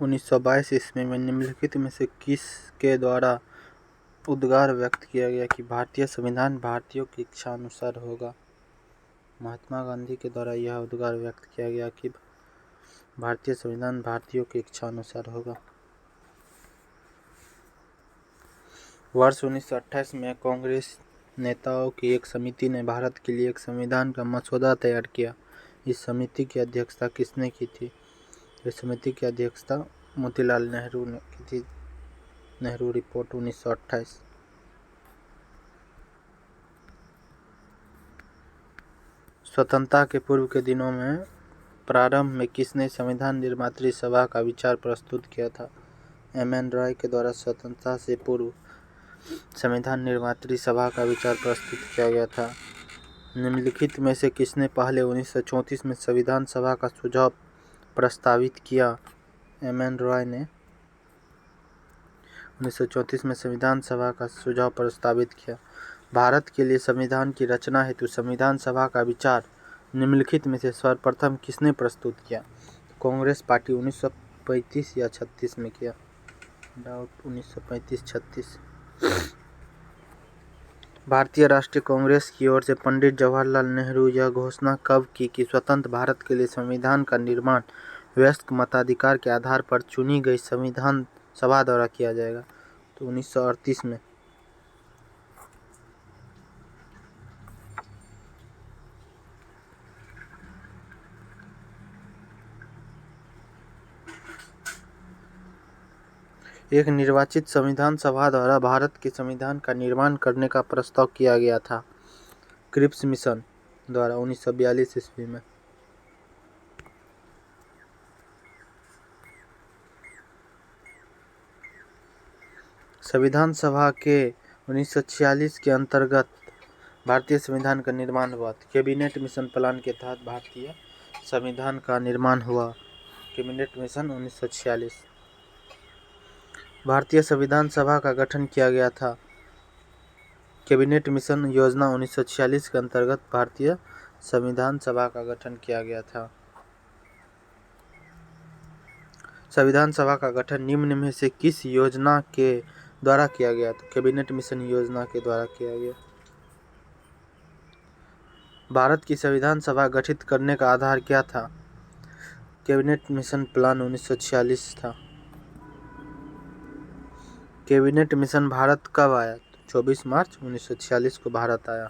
1922 ईस्वी में निम्नलिखित में से किसके द्वारा उद्गार व्यक्त किया गया कि भारतीय संविधान भारतीयों की इच्छा अनुसार होगा? महात्मा गांधी के द्वारा यह उद्गार व्यक्त किया गया कि भारतीय संविधान भारतीयों की इच्छा अनुसार होगा। वर्ष 1928 में कांग्रेस नेताओं की एक समिति ने भारत के लिए एक संविधान का मसौदा तैयार किया। इस समिति की अध्यक्षता किसने की थी? इस समिति की अध्यक्षता मोतीलाल नेहरू ने की थी। नेहरू रिपोर्ट 1928। स्वतंत्रता के पूर्व के दिनों में प्रारंभ में किसने संविधान निर्मात्री सभा का विचार प्रस्तुत किया था? एम.एन. रॉय के द्वारा स्वतंत्रता से पूर्व संविधान निर्मात्री सभा का विचार प्रस्तुत किया गया था। निम्नलिखित में से किसने पहले 1934 में संविधान सभा का सुझाव प्रस्तावित किया? एम.एन. रॉय ने 1934 में संविधान सभा का सुझाव प्रस्तावित किया। भारत के लिए संविधान की रचना हेतु संविधान सभा का विचार निम्नलिखित में से सर्वप्रथम किसने प्रस्तुत किया? कांग्रेस पार्टी 1935 या 36 में किया। डाउट 1935-36। भारतीय राष्ट्रीय कांग्रेस की ओर से पंडित जवाहरलाल नेहरू यह घोषणा कब की कि स्वतंत्र भारत के लिए संविधान का निर्माण वयस्क मताधिकार के आधार पर चुनी गई संविधान सभा द्वारा किया जाएगा? तो 1938 में। एक निर्वाचित संविधान सभा द्वारा भारत के संविधान का निर्माण करने का प्रस्ताव किया गया था क्रिप्स मिशन द्वारा 1942 ईस्वी में। संविधान सभा के 1946 के अंतर्गत भारतीय संविधान का निर्माण हुआ। कैबिनेट मिशन प्लान के तहत भारतीय संविधान का निर्माण हुआ। Cabinet mission 1946। भारतीय संविधान सभा का गठन किया गया था। कैबिनेट मिशन योजना 1946 के अंतर्गत भारतीय संविधान सभा का गठन किया गया था। संविधान सभा का गठन निम्न में से किस योजना के द्वारा किया गया? तो कैबिनेट मिशन योजना के द्वारा किया गया। भारत की संविधान सभा गठित करने का आधार क्या था? कैबिनेट मिशन प्लान 1946 था। कैबिनेट मिशन भारत कब आया? 24 मार्च 1946 को भारत आया।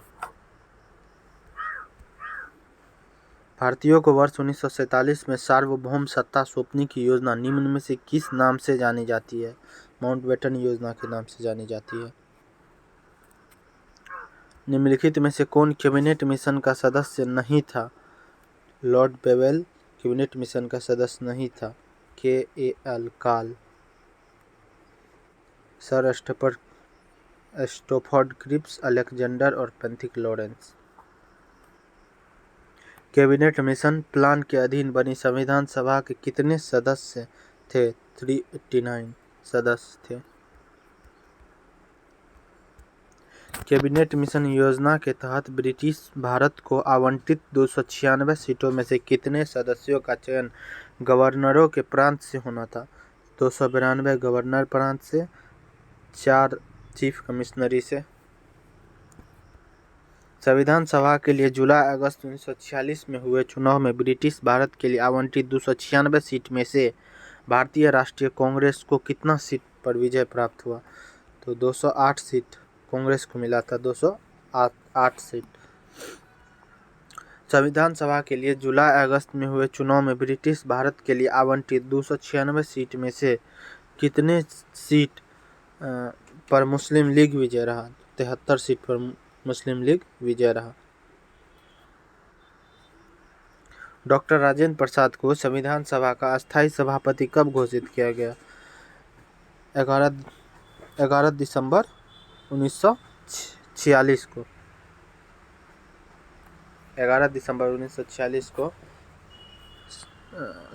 भारतीयों को वर्ष 1947 में सार्वभौम सत्ता सौंपने की योजना निम्न में से किस नाम से जानी जाती है? माउंटबेटन योजना के नाम से जानी जाती है। निम्नलिखित में से कौन कैबिनेट मिशन का सदस्य नहीं था? लॉर्ड बेवेल कैबिनेट मिशन का सदस्य नहीं था। के.एल. काल, सर स्टोफर्ड क्रिप्स, अलेक्जेंडर और पेंथिक लॉरेंस। कैबिनेट मिशन प्लान के अधीन बनी संविधान सभा के कितने सदस्य थे? 389 सदस्य थे। कैबिनेट मिशन योजना के तहत ब्रिटिश भारत को आवंटित 296 सीटों में से कितने सदस्यों का चयन गवर्नरों के प्रांत से होना था? 292 गवर्नर प्रांत से, 4 चीफ कमिश्नरी से। संविधान सभा के लिए जुलाई-अगस्त 1946 में हुए चुनाव में ब्रिटिश भारत के लिए आवंटित 296 सीट में से भारतीय राष्ट्रीय कांग्रेस को कितना सीट पर विजय प्राप्त हुआ? तो 208 सीट कांग्रेस को मिला था। 208 सीट। संविधान सभा के लिए जुलाई-अगस्त में हुए चुनाव में ब्रिटिश भारत के लिए आवंटित 296 सीट में से कितने सीट पर मुस्लिम लीग विजय रहा? 73 सीट पर मुस्लिम लीग विजय रहा। डॉक्टर राजेंद्र प्रसाद को संविधान सभा का अस्थायी सभापति कब घोषित किया गया? 11 दिसंबर 1946 को। 11 दिसंबर 1946 को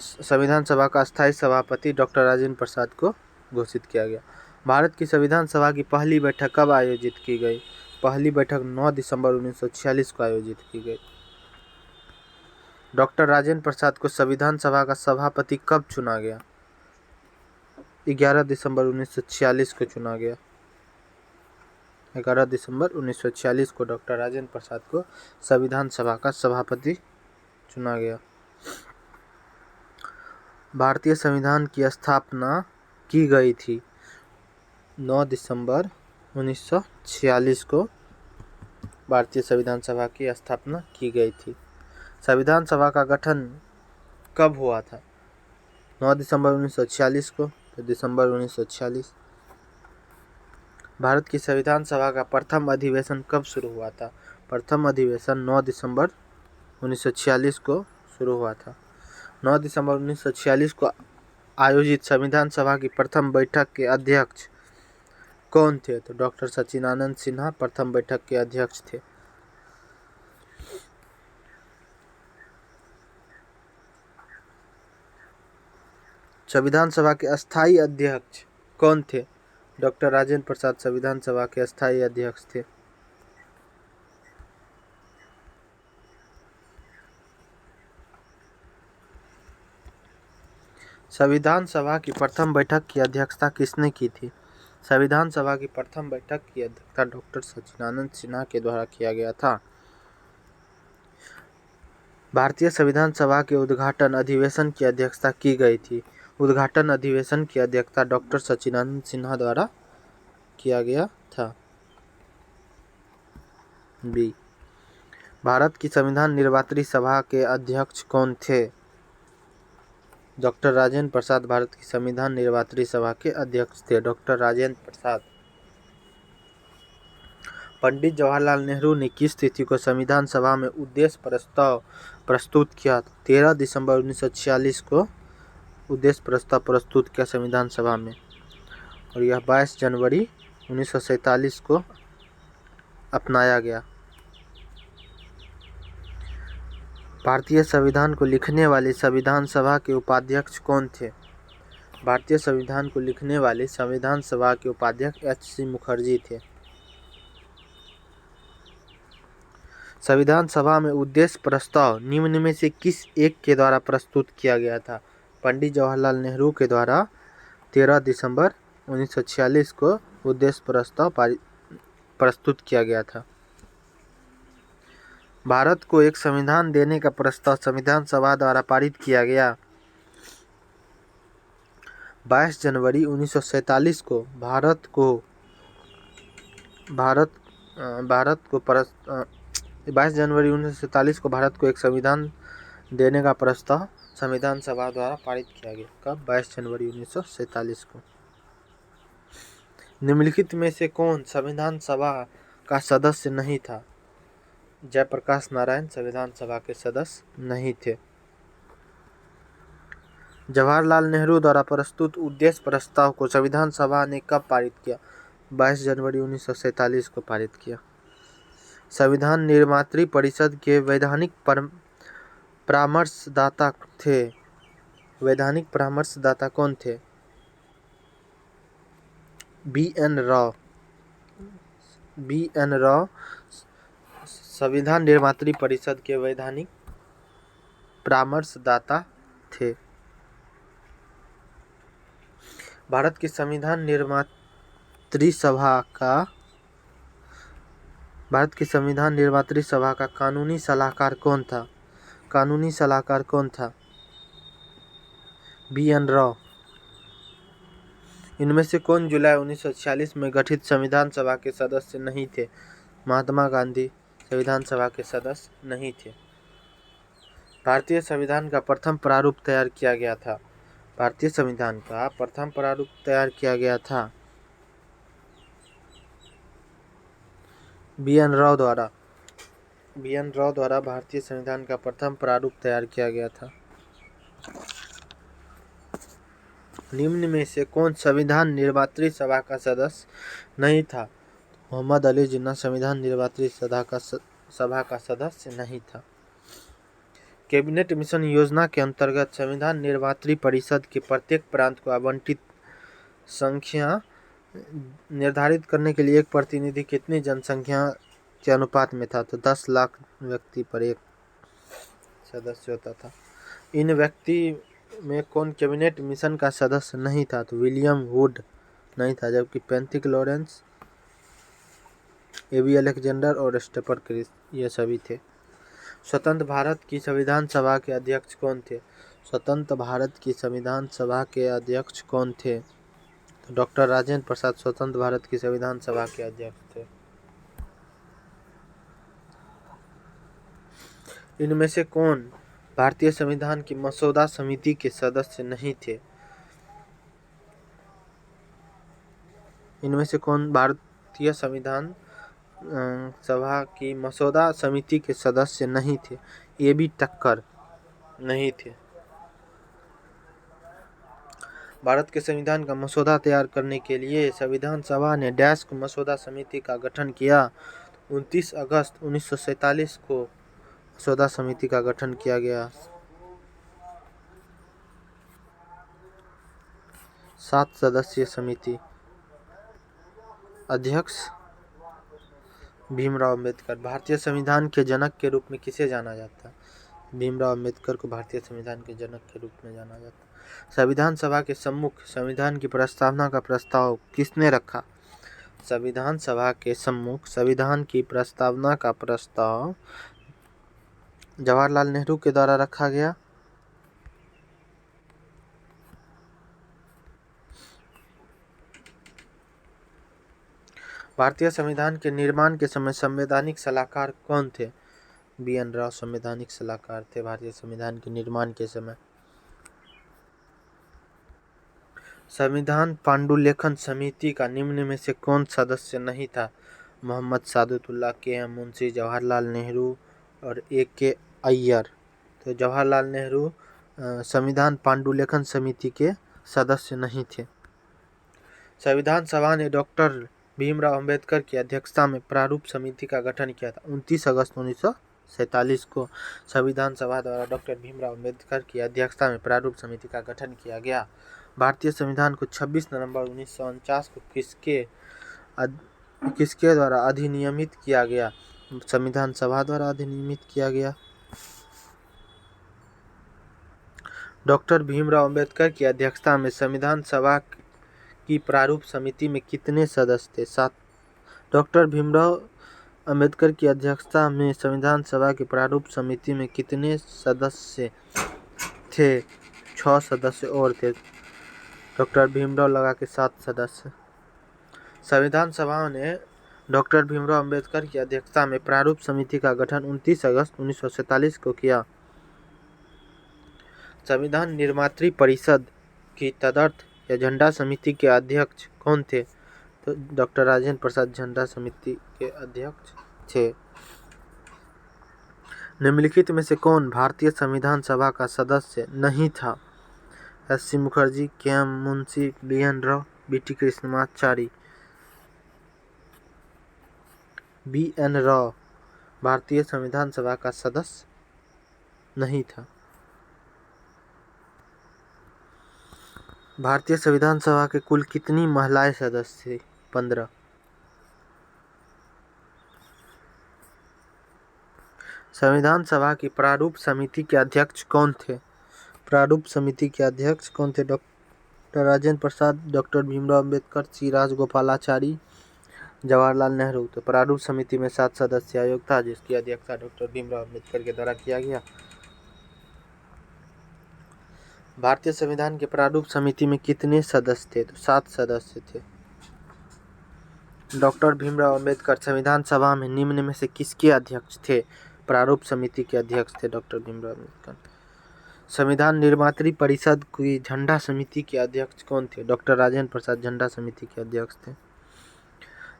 संविधान सभा का अस्थायी सभापति डॉक्टर राजेंद्र प्रसाद को घोषित किया गया। भारत की संविधान सभा की पहली बैठक कब आयोजित की गई? पहली बैठक 9 दिसंबर 1946 को आयोजित की गई। डॉक्टर राजेंद्र प्रसाद को संविधान सभा का सभापति कब चुना गया? 11 दिसंबर 1946 को चुना गया। 11 दिसंबर 1946 को डॉक्टर राजेंद्र प्रसाद को संविधान सभा का सभापति चुना गया। भारतीय संविधान की स्थापना की गई थी 9 दिसंबर 1946 को भारतीय संविधान सभा की स्थापना की गई थी। संविधान सभा का गठन कब हुआ था? 9 दिसंबर 1946 को, तो दिसंबर 1946। भारत की संविधान सभा का प्रथम अधिवेशन कब शुरू हुआ था? प्रथम अधिवेशन 9 दिसंबर 1946 को शुरू हुआ था। 9 दिसंबर 1946 को आयोजित संविधान सभा की प्रथम बैठक के अध्यक्ष कौन थे? तो डॉक्टर सच्चिदानंद सिन्हा प्रथम बैठक के अध्यक्ष थे। संविधान सभा के अस्थायी अध्यक्ष कौन थे? डॉक्टर राजेंद्र प्रसाद संविधान सभा के अस्थायी अध्यक्ष थे। संविधान सभा की प्रथम बैठक की अध्यक्षता किसने की थी? संविधान सभा की प्रथम बैठक की अध्यक्षता डॉक्टर सच्चिदानंद सिन्हा के द्वारा किया गया था। भारतीय संविधान सभा के उद्घाटन अधिवेशन की अध्यक्षता की गई थी। उद्घाटन अधिवेशन की अध्यक्षता डॉक्टर सच्चिदानंद सिन्हा द्वारा किया गया था। बी, भारत की संविधान निर्मात्री सभा के अध्यक्ष कौन थे? डॉक्टर राजेंद्र प्रसाद भारत की संविधान निर्मात्री सभा के अध्यक्ष थे। डॉक्टर राजेंद्र प्रसाद। पंडित जवाहरलाल नेहरू ने किस तिथि को संविधान सभा में उद्देश्य प्रस्ताव प्रस्तुत किया? 13 दिसंबर 1946 को उद्देश्य प्रस्ताव प्रस्तुत किया संविधान सभा में, और यह 22 जनवरी 1947 को अपनाया गया। भारतीय संविधान को लिखने वाले संविधान सभा के उपाध्यक्ष कौन थे? भारतीय संविधान को लिखने वाले संविधान सभा के उपाध्यक्ष एच.सी. मुखर्जी थे। संविधान सभा में उद्देश्य प्रस्ताव निम्न में से किस एक के द्वारा प्रस्तुत किया गया था? पंडित जवाहरलाल नेहरू के द्वारा 13 दिसंबर 1946 को उद्देश्य प्रस्ताव प्रस्तुत किया गया था। भारत को एक संविधान देने का प्रस्ताव संविधान सभा द्वारा पारित किया गया। 22 जनवरी 1947 को भारत को 22 जनवरी 1947 को भारत को एक संविधान देने का प्रस्ताव संविधान सभा द्वारा पारित किया गया। कब? 22 जनवरी 1947 को। निम्नलिखित में से कौन संविधान सभा का सदस्य नहीं था? जयप्रकाश नारायण संविधान सभा के सदस्य नहीं थे। जवाहरलाल नेहरू द्वारा प्रस्तुत उद्देश्य प्रस्ताव को संविधान सभा ने कब पारित किया? 22 जनवरी 1947 को पारित किया। संविधान निर्मात्री परिषद के वैधानिक परामर्शदाता थे। वैधानिक परामर्शदाता कौन थे? बी.एन. राव। बी.एन. राव संविधान निर्मात्री परिषद के वैधानिक परामर्शदाता थे। भारत की संविधान निर्मात्री सभा का कानूनी सलाहकार कौन था? कानूनी सलाहकार कौन था? बी.एन. राव। इनमें से कौन जुलाई 1946 में गठित संविधान सभा के सदस्य नहीं थे? महात्मा गांधी संविधान सभा के सदस्य नहीं थे। भारतीय संविधान का प्रथम प्रारूप तैयार किया गया था। भारतीय संविधान का प्रथम प्रारूप तैयार किया गया था बी.एन. राव द्वारा। बी.एन. राव द्वारा भारतीय संविधान का प्रथम प्रारूप तैयार किया गया था। निम्न में से कौन संविधान निर्मात्री सभा का सदस्य नहीं था? मोहम्मद अली जिन्ना संविधान निर्मात्री सभा का सदस्य नहीं था। कैबिनेट मिशन योजना के अंतर्गत संविधान निर्मात्री परिषद के प्रत्येक प्रांत को आवंटित संख्या निर्धारित करने के लिए एक प्रतिनिधि कितनी जनसंख्या के अनुपात में था? तो 10 लाख व्यक्ति पर एक सदस्य होता था। इन व्यक्ति में कौन कैबिनेट मिशन का सदस्य नहीं था? तो विलियम वुड नहीं था, जबकि पेंथिक लॉरेंस, एबी अलेक्जेंडर और स्टेपर क्रिस ये सभी थे। स्वतंत्र भारत की संविधान सभा के अध्यक्ष कौन थे? स्वतंत्र भारत की संविधान सभा के अध्यक्ष कौन थे? तो डॉक्टर राजेंद्र प्रसाद स्वतंत्र भारत की संविधान सभा के अध्यक्ष थे। इनमें से कौन भारतीय संविधान की मसौदा समिति के सदस्य नहीं थे? इनमें से कौन भारतीय संविधान सभा की मसौदा समिति के सदस्य नहीं थे? एबी टक्कर नहीं थे। भारत के संविधान का मसौदा तैयार करने के लिए संविधान सभा ने डैश मसौदा समिति का गठन किया। 29 अगस्त 1947 को मसौदा समिति का गठन किया गया। 7 सदस्यीय समिति। अध्यक्ष भीमराव अंबेडकर। भारतीय संविधान के जनक के रूप में किसे जाना जाता है? भीमराव अंबेडकर को भारतीय संविधान के जनक के रूप में जाना जाता है। संविधान सभा के सम्मुख संविधान की प्रस्तावना का प्रस्ताव किसने रखा? संविधान सभा के सम्मुख संविधान की प्रस्तावना का प्रस्ताव जवाहरलाल नेहरू के द्वारा रखा गया। भारतीय संविधान के निर्माण के समय संवैधानिक सलाहकार कौन थे? बी.एन. राव संवैधानिक सलाहकार थे भारतीय संविधान के निर्माण के समय। संविधान पांडुलेखन समिति का निम्न में से कौन सदस्य नहीं था? मोहम्मद सादुल्लाह, के.एम. मुंशी, जवाहरलाल नेहरू और ए.के. अय्यर। तो जवाहरलाल नेहरू संविधान पांडुलेखन समिति के सदस्य नहीं थे। संविधान सभा ने डॉक्टर भीमराव अंबेडकर की अध्यक्षता में प्रारूप समिति का गठन किया था। 29 अगस्त 1947 को संविधान सभा द्वारा डॉक्टर भीमराव अंबेडकर की अध्यक्षता में प्रारूप समिति का गठन किया गया। भारतीय संविधान को 26 नवंबर 1949 को किसके द्वारा अधिनियमित किया गया? संविधान सभा द्वारा अधिनियमित किया गया। डॉक्टर भीमराव अंबेडकर की अध्यक्षता में संविधान सभा की प्रारूप समिति में कितने सदस्य थे? 7। डॉक्टर भीमराव अंबेडकर की अध्यक्षता में संविधान सभा की प्रारूप समिति में कितने सदस्य थे? 6 सदस्य और थे। डॉक्टर भीमराव लगा के 7 सदस्य। संविधान सभा ने डॉक्टर भीमराव अंबेडकर की अध्यक्षता में प्रारूप समिति का गठन 29 अगस्त 1947 को किया। संविधान निर्मात्री परिषद की तदर्थ या झंडा समिति के अध्यक्ष कौन थे? तो डॉक्टर राजेंद्र प्रसाद झंडा समिति के अध्यक्ष थे। निम्नलिखित में से कौन भारतीय संविधान सभा का सदस्य नहीं था? SC. Mukherjee, KM. Munshi, BN. Rao, BT. Krishnamachari. BN. Rao भारतीय संविधान सभा का सदस्य नहीं था। भारतीय संविधान सभा के कुल कितनी महिलाएं सदस्य थी? 15। संविधान सभा की प्रारूप समिति के अध्यक्ष कौन थे? प्रारूप समिति के अध्यक्ष कौन थे? डॉक्टर राजेंद्र प्रसाद, डॉक्टर भीमराव अंबेडकर, सी राजगोपालाचारी, जवाहरलाल नेहरू। तो प्रारूप समिति में 7 सदस्य आयोग था, जिसकी अध्यक्षता डॉक्टर भीमराव अंबेडकर के द्वारा किया गया। भारतीय संविधान के प्रारूप समिति में कितने सदस्य थे? तो 7 सदस्य थे। डॉक्टर भीमराव अंबेडकर संविधान सभा में निम्न में से किसके अध्यक्ष थे? प्रारूप समिति के अध्यक्ष थे डॉक्टर भीमराव अंबेडकर। संविधान निर्मात्री परिषद की झंडा समिति के अध्यक्ष कौन थे? डॉक्टर राजेंद्र प्रसाद झंडा समिति के अध्यक्ष थे।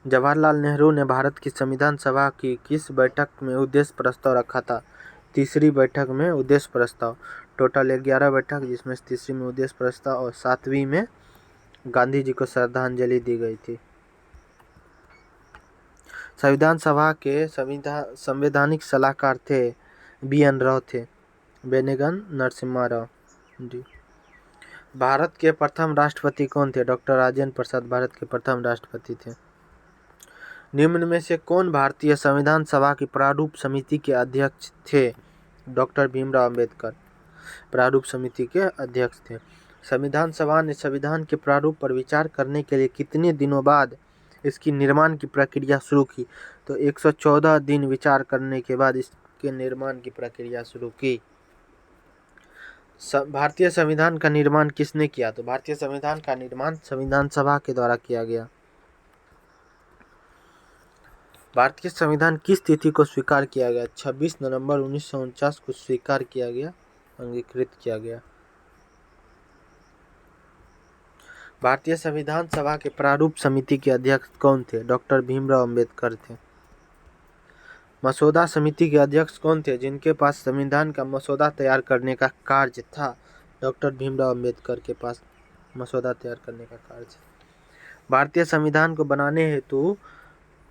जवाहरलाल नेहरू ने भारत की संविधान सभा की किस बैठक में उद्देश्य प्रस्ताव रखा था? तीसरी बैठक में उद्देश्य प्रस्ताव। टोटल 11 बैठक, जिसमें तीसरी में उद्देश्य प्रस्ताव और 7वीं में गांधी जी को श्रद्धांजलि दी गई थी। संविधान सभा के संवैधानिक सलाहकार थे बी.एन. राव थे। बेनेगन नरसिम्हा राव। भारत के प्रथम राष्ट्रपति कौन थे? डॉक्टर राजेंद्र प्रसाद भारत के प्रथम राष्ट्रपति थे। निम्न में से कौन भारतीय संविधान सभा की प्रारूप समिति के अध्यक्ष थे? डॉक्टर भीमराव अंबेडकर। प्रारूप समिति के अध्यक्ष थे। संविधान सभा ने संविधान के प्रारूप पर विचार करने के लिए कितने दिनों बाद इसकी निर्माण की प्रक्रिया शुरू की? तो 114 दिन विचार करने के बाद इसके निर्माण की प्रक्रिया शुरू की। भारतीय संविधान का निर्माण किसने किया? तो भारतीय संविधान का निर्माण संविधान सभा के द्वारा किया गया। भारतीय संविधान किस तिथि को स्वीकार किया गया? 26 नवंबर 1949 को स्वीकार किया गया, अंगीकृत किया गया। भारतीय संविधान सभा के प्रारूप समिति के अध्यक्ष कौन थे? डॉक्टर भीमराव अंबेडकर थे। मसौदा समिति के अध्यक्ष कौन थे जिनके पास संविधान का मसौदा तैयार करने का कार्य था? डॉक्टर भीमराव अंबेडकर के पास मसौदा तैयार करने का कार्य था। भारतीय संविधान को बनाने हेतु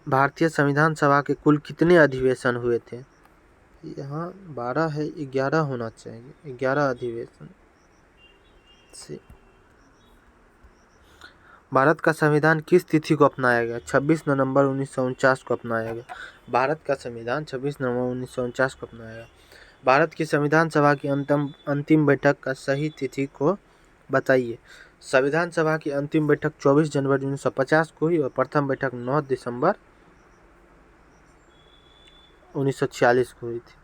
भारतीय संविधान सभा के कुल कितने अधिवेशन हुए थे? यहाँ 12 है, 11 होना चाहिए, 11 अधिवेशन से। भारत का संविधान किस तिथि को अपनाया गया? 26 नवंबर 1949 को अपनाया गया। भारत का संविधान 26 नवंबर 1949 को अपनाया गया। भारत की संविधान सभा की अंतिम बैठक का सही तिथि को बताइए। संविधान सभा की अंतिम बैठक 24 जनवरी 1950 को हुई और प्रथम बैठक 9 दिसंबर 1946 को हुई थी।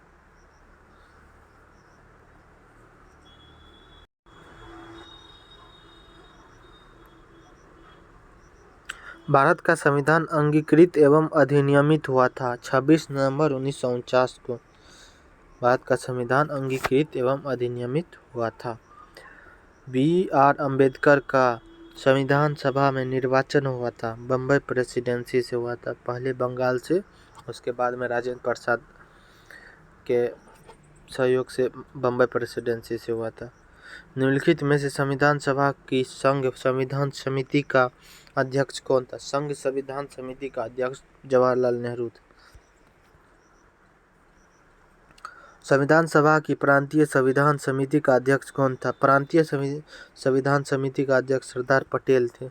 भारत का संविधान अंगीकृत एवं अधिनियमित हुआ था 26 नवंबर 1949 को। भारत का संविधान अंगीकृत एवं अधिनियमित हुआ था। B.R. अम्बेडकर का संविधान सभा में निर्वाचन हुआ था, बम्बई प्रेसिडेंसी से हुआ था। पहले बंगाल से, उसके बाद में राजेंद्र प्रसाद के सहयोग से बम्बई प्रेसिडेंसी से हुआ था। निम्नलिखित में से संविधान सभा की संघ संविधान समिति का अध्यक्ष कौन था? संघ संविधान समिति का अध्यक्ष जवाहरलाल नेहरू थे। संविधान सभा की प्रांतीय संविधान समिति का अध्यक्ष कौन था? प्रांतीय संविधान समिति का अध्यक्ष सरदार पटेल थे।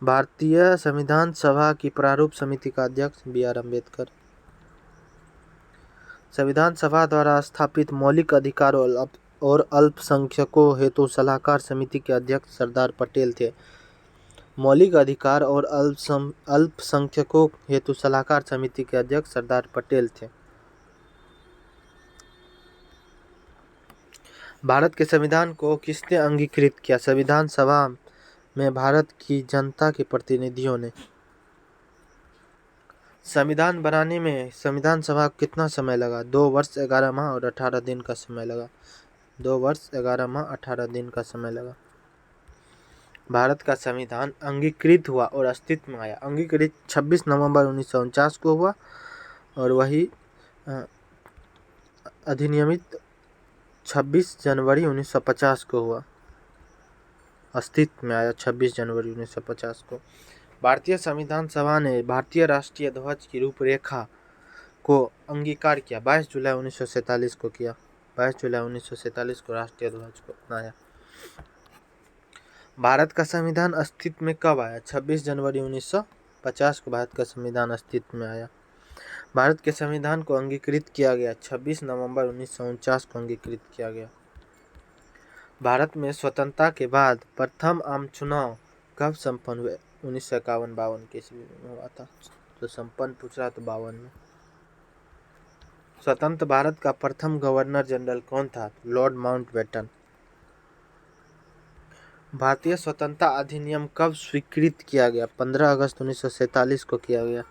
भारतीय संविधान सभा की प्रारूप समिति का अध्यक्ष B.R. अम्बेडकर। संविधान सभा द्वारा स्थापित मौलिक अधिकारों और अल्पसंख्यकों हेतु सलाहकार समिति के अध्यक्ष सरदार पटेल थे। मौलिक अधिकार और अल्पसंख्यकों हेतु सलाहकार समिति के अध्यक्ष सरदार पटेल थे। भारत के संविधान को किसने अंगीकृत किया? संविधान सभा में भारत की जनता के प्रतिनिधियों ने। संविधान बनाने में संविधान सभा को कितना समय लगा? 2 वर्ष 11 माह और 18 दिन का समय लगा। 2 वर्ष 11 माह 18 दिन का समय लगा। भारत का संविधान अंगीकृत हुआ और अस्तित्व में आया। अंगीकृत 26 नवंबर 1949 को हुआ और वही अधिनियमित 26 जनवरी 1950 को हुआ। अस्तित्व में आया 26 जनवरी 1950 को। भारतीय संविधान सभा ने भारतीय राष्ट्रीय ध्वज की रूपरेखा को अंगीकार किया 22 जुलाई 1947 को किया। 22 जुलाई 1947 को राष्ट्रीय ध्वज को अपनाया। भारत का संविधान अस्तित्व में कब आया? 26 जनवरी 1950 को भारत का संविधान अस्तित्व में आया। भारत के संविधान को अंगीकृत किया गया 26 नवंबर 1949 को अंगीकृत किया गया। भारत में स्वतंत्रता के बाद प्रथम आम चुनाव कब संपन्न हुए? 1951-52 के ईस्वी में हुआ था। तो संपन्न पूछ रहा तो 52 में। स्वतंत्र भारत का प्रथम गवर्नर जनरल कौन था? Lord Mountbatten. भारतीय स्वतंत्रता अधिनियम कब स्वीकृत किया गया? 15 अगस्त 1947 को किया गया।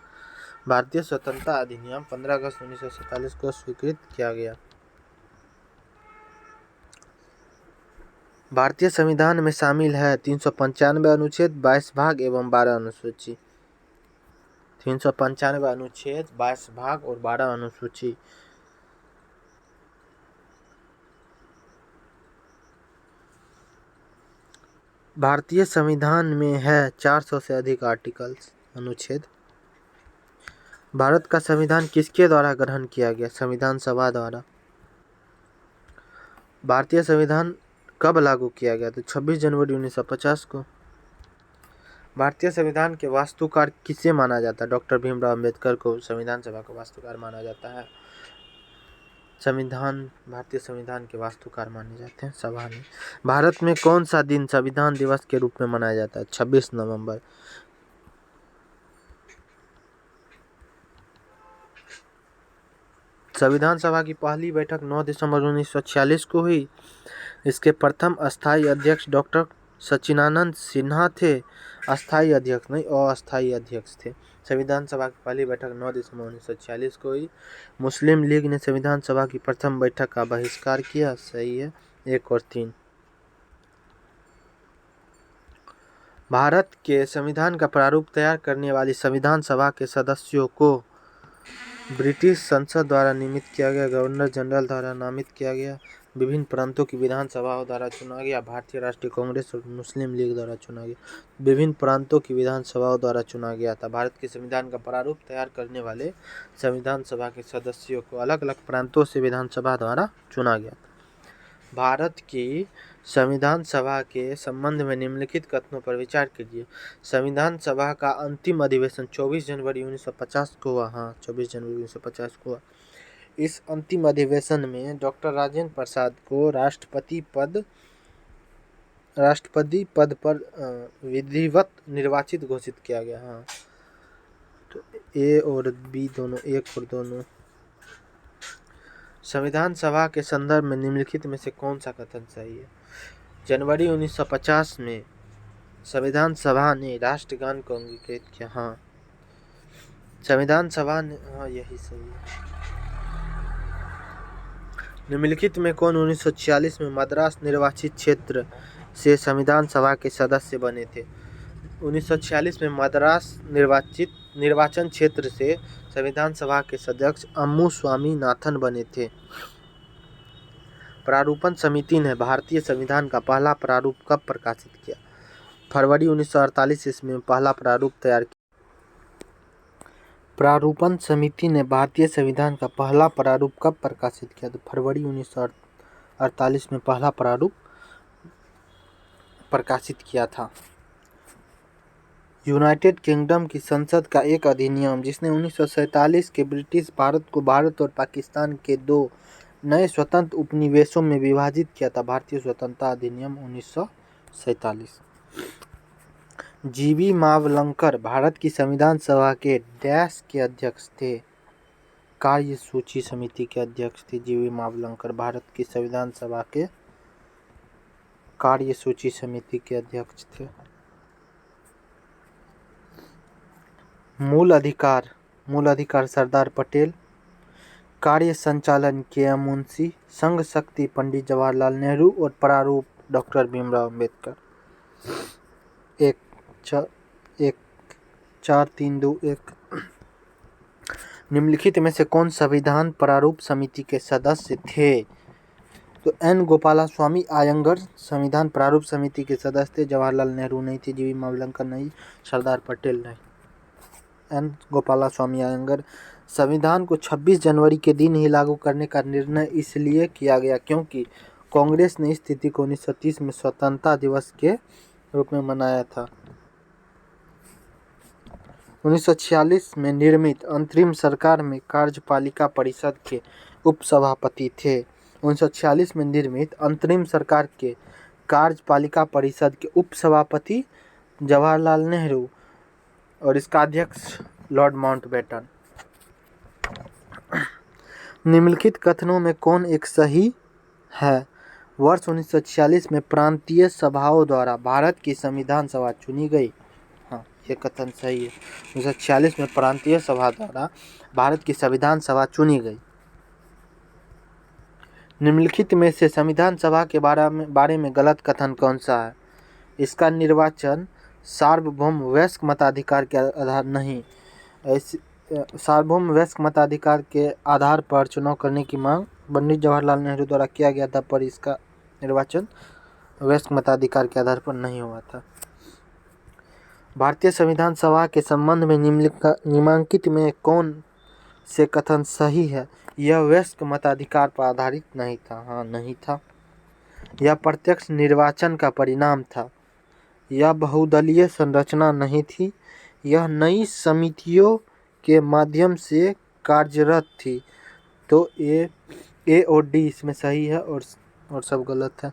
भारतीय स्वतंत्रता अधिनियम 15 अगस्त 1947 को स्वीकृत किया गया। भारतीय संविधान में शामिल है 395 अनुच्छेद, 22 भाग एवं 12 अनुसूची। 395 अनुच्छेद, 22 भाग और 12 अनुसूची। भारतीय संविधान में है 400 से अधिक आर्टिकल्स, अनुच्छेद। भारत का संविधान किसके द्वारा ग्रहण किया गया? संविधान सभा द्वारा। भारतीय संविधान कब लागू किया गया? तो 26 जनवरी 1950 को। भारतीय संविधान के वास्तुकार किसे माना जाता है? डॉक्टर भीमराव अंबेडकर को संविधान सभा का वास्तुकार माना जाता है। भारतीय संविधान के वास्तुकार माने जाते हैं सभा में। भारत में कौन सा दिन संविधान दिवस के रूप में मनाया जाता है? 26 नवंबर। संविधान सभा की पहली बैठक 9 दिसंबर 1946 को हुई। इसके प्रथम अस्थायी अध्यक्ष डॉक्टर सच्चिदानंद सिन्हा थे। अस्थायी अध्यक्ष नहीं, अस्थायी अध्यक्ष थे। संविधान सभा की पहली बैठक 9 दिसंबर 1946 को हुई। मुस्लिम लीग ने संविधान सभा की प्रथम बैठक का बहिष्कार किया। सही है 1 और 3। भारत के संविधान का प्रारूप तैयार करने वाली संविधान सभा के सदस्यों को ब्रिटिश संसद द्वारा नियमित किया गया, गवर्नर जनरल द्वारा नामित किया गया, विभिन्न प्रांतों की विधानसभाओं द्वारा चुना गया, भारतीय राष्ट्रीय कांग्रेस और मुस्लिम लीग द्वारा चुना गया। विभिन्न प्रांतों की विधानसभाओं द्वारा चुना गया था। भारत के संविधान का प्रारूप तैयार करने वाले संविधान सभा के सदस्यों को अलग अलग प्रांतों से विधानसभा द्वारा चुना गया था। भारत की संविधान सभा के संबंध में निम्नलिखित कथनों पर विचार कीजिए। संविधान सभा का अंतिम अधिवेशन 24 जनवरी 1950 को हुआ। हाँ, 24 जनवरी 1950 को हुआ। इस अंतिम अधिवेशन में डॉक्टर राजेंद्र प्रसाद को राष्ट्रपति पद पर विधिवत निर्वाचित घोषित किया गया। हाँ, तो ए और बी दोनों, 1 और 2। संविधान सभा के संदर्भ में निम्नलिखित में से कौन सा कथन सही है? जनवरी 1950 में संविधान सभा ने राष्ट्रगान को अंगीकृत किया। हाँ, संविधान सभा ने, हाँ यही सही है। निम्नलिखित में कौन 1946 में मद्रास निर्वाचित क्षेत्र से संविधान सभा के सदस्य बने थे? 1946 में मद्रास निर्वाचन क्षेत्र से संविधान सभा के सदस्य अम्मू स्वामीनाथन बने थे। प्रारूपण समिति ने भारतीय संविधान का पहला प्रारूप कब प्रकाशित किया? फरवरी 1948 ईस्वी में पहला प्रारूप तैयार किया। प्रारूपण समिति ने भारतीय संविधान का पहला प्रारूप कब प्रकाशित किया? तो फरवरी 1948 में पहला प्रारूप प्रकाशित किया था। यूनाइटेड किंगडम की संसद का एक अधिनियम जिसने 1947 के ब्रिटिश भारत को भारत और पाकिस्तान के 2 नए स्वतंत्र उपनिवेशों में विभाजित किया था। भारतीय स्वतंत्रता अधिनियम 1947। जीवी मावलंकर भारत की संविधान सभा के डैश के अध्यक्ष थे? कार्य सूची समिति के अध्यक्ष थे जीवी मावलंकर। भारत की संविधान सभा के कार्य सूची समिति के अध्यक्ष थे। मूल अधिकार सरदार पटेल। कार्य संचालन के मुंशी। संघ शक्ति पंडित जवाहरलाल नेहरू और प्रारूप डॉक्टर भीमराव अम्बेडकर। 1-4-3-2-1। निम्नलिखित में से कौन संविधान प्रारूप समिति के सदस्य थे? तो एन गोपालास्वामी आयंगर संविधान प्रारूप समिति के सदस्य थे। जवाहरलाल नेहरू नहीं थे, जीवी मावलंकर नहीं, सरदार पटेल नहीं। एन गोपालास्वामी आयंगर। संविधान को 26 जनवरी के दिन ही लागू करने का निर्णय इसलिए किया गया क्योंकि कांग्रेस ने इस तिथि को 1930 में स्वतंत्रता दिवस के रूप में मनाया था। 1946 में निर्मित अंतरिम सरकार में कार्यपालिका परिषद के उपसभापति थे। 1946 में निर्मित अंतरिम सरकार के कार्यपालिका परिषद के उपसभापति जवाहरलाल नेहरू और इसका अध्यक्ष लॉर्ड माउंटबेटन। निम्नलिखित कथनों में कौन एक सही है? वर्ष 1946 में प्रांतीय सभाओं द्वारा भारत की संविधान सभा चुनी गई। हाँ, ये कथन सही है। 1946 में प्रांतीय सभा द्वारा भारत की संविधान सभा चुनी गई। निम्नलिखित में से संविधान सभा के बारे में गलत कथन कौन सा है? इसका निर्वाचन सार्वभौम वयस्क मताधिकार के आधार नहीं, सार्वभौम वयस्क मताधिकार के आधार पर चुनाव करने की मांग पंडित जवाहरलाल नेहरू द्वारा किया गया था, पर इसका निर्वाचन वयस्क मताधिकार के आधार पर नहीं हुआ था। भारतीय संविधान सभा के संबंध में निम्नलिखित में कौन से कथन सही है? यह वयस्क मताधिकार पर आधारित नहीं था। हाँ, नहीं था। यह प्रत्यक्ष निर्वाचन का परिणाम था। यह बहुदलीय संरचना नहीं थी। यह नई समितियों के माध्यम से कार्यरत थी। तो ये ए और डी इसमें सही है और सब गलत है।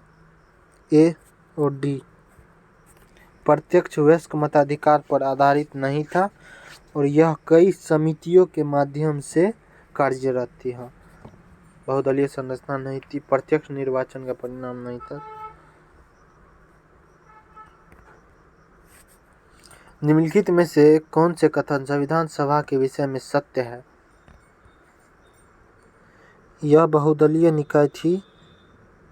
ए और डी प्रत्यक्ष वयस्क मताधिकार पर आधारित नहीं था और यह कई समितियों के माध्यम से कार्यरत थी। हाँ, बहुदलीय संरचना नहीं थी, प्रत्यक्ष निर्वाचन का परिणाम नहीं था। निम्नलिखित में से कौन से कथन संविधान सभा के विषय में सत्य है? यह बहुदलीय निकाय थी,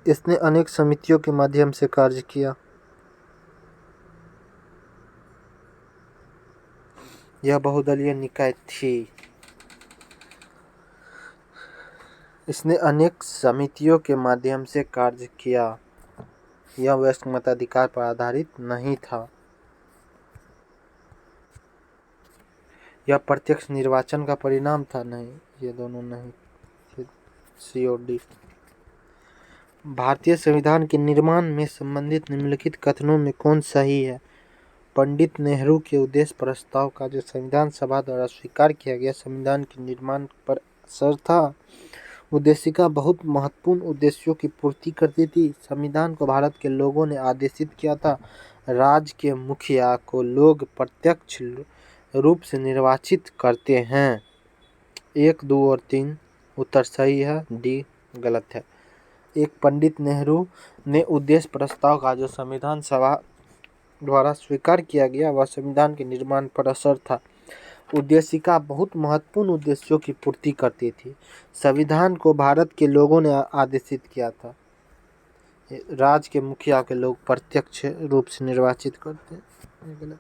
इसने अनेक समितियों के माध्यम से कार्य किया। यह बहुदलीय निकाय थी, इसने अनेक समितियों के माध्यम से कार्य किया। यह वयस्क मताधिकार पर आधारित नहीं था। यह प्रत्यक्ष निर्वाचन का परिणाम था। नहीं, ये दोनों नहीं। सी और डी। भारतीय संविधान के निर्माण में संबंधित निम्नलिखित कथनों में कौन सही है? पंडित नेहरू के उद्देश्य प्रस्ताव का जो संविधान सभा द्वारा स्वीकार किया गया संविधान के निर्माण पर असर था। उद्देशिका बहुत महत्वपूर्ण उद्देश्यों की पूर्ति करती थी। संविधान को भारत के लोगों ने आदेशित किया था। राज्य के मुखिया को लोग प्रत्यक्ष रूप से निर्वाचित करते हैं। 1, 2 और 3 उत्तर सही है, डी गलत है। एक, पंडित नेहरू ने उद्देश्य प्रस्ताव का जो संविधान सभा द्वारा स्वीकार किया गया वह संविधान के निर्माण पर असर था। उद्देशिका बहुत महत्वपूर्ण उद्देश्यों की पूर्ति करती थी। संविधान को भारत के लोगों ने आदेशित किया था। राज्य के मुखिया के लोग प्रत्यक्ष रूप से निर्वाचित करते हैं।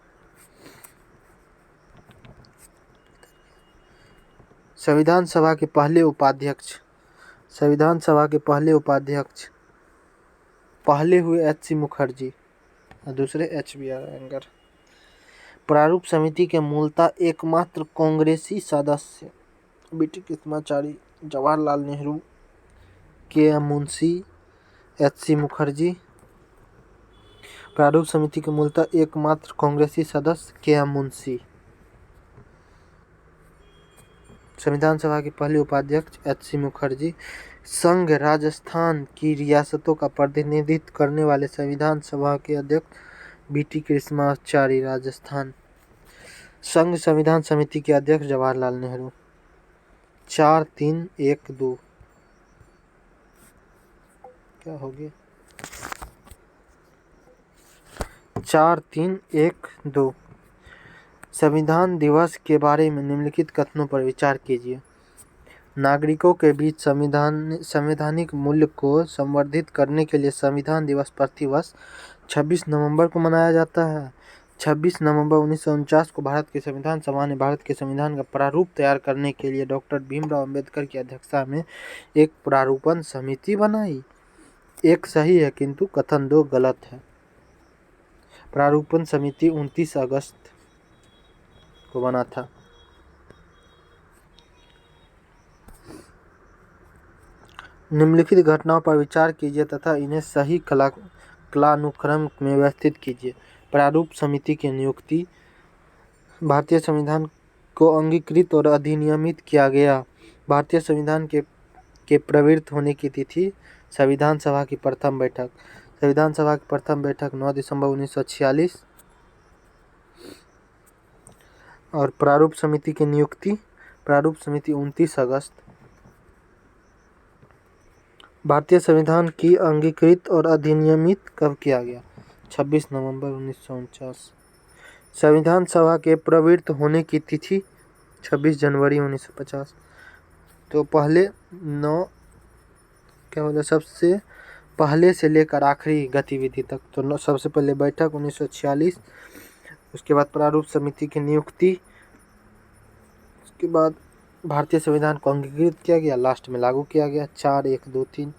संविधान सभा के पहले उपाध्यक्ष। संविधान सभा के पहले उपाध्यक्ष पहले हुए एच.सी. मुखर्जी और दूसरे एच.बी.आर. अयंगर। प्रारूप समिति के मूलतः एकमात्र कांग्रेसी सदस्य बी.टी. कृष्णाचारी, जवाहरलाल नेहरू, के.एम. मुंशी, एच.सी. मुखर्जी। प्रारूप समिति के मूलतः एकमात्र कांग्रेसी सदस्य के.एम. मुंशी। संविधान सभा के पहले उपाध्यक्ष एच.सी. मुखर्जी। संघ राजस्थान की रियासतों का प्रतिनिधित्व करने वाले संविधान सभा के अध्यक्ष बी.टी. कृष्णाचारी, राजस्थान। संघ संविधान समिति के अध्यक्ष जवाहरलाल नेहरू। 4, 3, 1, 2 क्या हो गया? 4, 3, 1, 2। संविधान दिवस के बारे में निम्नलिखित कथनों पर विचार कीजिए। नागरिकों के बीच संवैधानिक मूल्य को संवर्धित करने के लिए संविधान दिवस प्रतिवर्ष 26 नवंबर को मनाया जाता है। 26 नवंबर 1949 को भारत के संविधान सभा ने भारत के संविधान का प्रारूप तैयार करने के लिए डॉक्टर भीमराव अंबेडकर की अध्यक्षता में एक प्रारूपण समिति बनाई। 1 सही है किंतु कथन 2 गलत है। प्रारूपण समिति 29 अगस्त को बना था। निम्नलिखित घटनाओं पर विचार कीजिए तथा इन्हें सही कालानुक्रम में व्यवस्थित कीजिए। प्रारूप समिति की नियुक्ति। भारतीय संविधान को अंगीकृत और अधिनियमित किया गया। भारतीय संविधान के प्रवृत्त होने की तिथि। संविधान सभा की प्रथम बैठक। संविधान सभा की प्रथम बैठक 9 दिसंबर 1946। और प्रारूप समिति की नियुक्ति। प्रारूप समिति 29 अगस्त। भारतीय संविधान की अंगीकृत और अधिनियमित कब किया गया? 26 नवंबर 1949। संविधान सभा के प्रवृत्त होने की तिथि 26 जनवरी 1950। तो पहले 9 क्या बोला, सबसे पहले से लेकर आखिरी गतिविधि तक। तो सबसे पहले बैठक 1946, उसके बाद प्रारूप समिति की नियुक्ति, उसके बाद भारतीय संविधान को अंगीकृत किया गया, लास्ट में लागू किया गया। 4, 1, 2, 3।